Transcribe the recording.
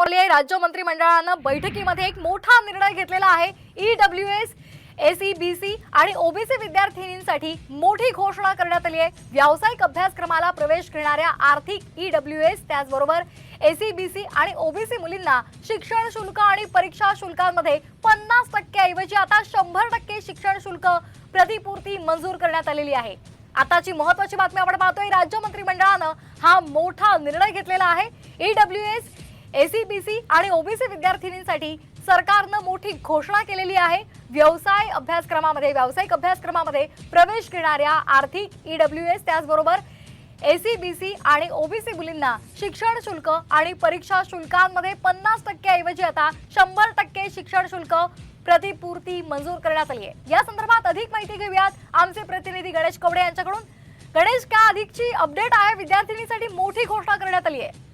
आली आहे। राज्य मंत्रिमंडळानं बैठकीमध्ये एक मोठा निर्णय घेतलेला आहे। ईडब्ल्यूएस, एसईबीसी आणि ओबीसी विद्यार्थिनींसाठी मोठी घोषणा करण्यात आली आहे। व्यावसायिक अभ्यासक्रमाला प्रवेश घेणाऱ्या आर्थिक ईडब्ल्यूएस त्याचबरोबर एसईबीसी आणि ओबीसी मुलींना शिक्षण शुल्क आणि परीक्षा शुल्कांमध्ये 50% ऐवजी आता 100% शिक्षण शुल्क प्रतिपूर्ती मंजूर करण्यात आलेली आहे। आताची महत्त्वाची बातमी आपण पाहतोय, राज्य मंत्रिमंडळानं हा मोठा निर्णय घेतलेला आहे। ईडब्ल्यूएस, एसईबीसी आणि ओबीसी विद्यार्थिनींसाठी सरकारनं मोठी घोषणा केलेली आहे। व्यावसायिक अभ्यासक्रमामध्ये प्रवेश घेणाऱ्या आर्थिक ईडब्ल्यूएस त्याचबरोबर एसईबीसी आणि ओबीसी मुलींना शिक्षण शुल्क आणि परीक्षा शुल्कांमध्ये 50% ऐवजी आता 100% शिक्षण शुल्क प्रतिपूर्ती मंजूर करण्यात आली आहे। या संदर्भात अधिक माहिती घेऊयात आमचे प्रतिनिधी गणेश कवडे यांच्याकडून। गणेश, क्या अधिकची अपडेट आहे? विद्यार्थिनींसाठी मोठी घोषणा करण्यात आली आहे।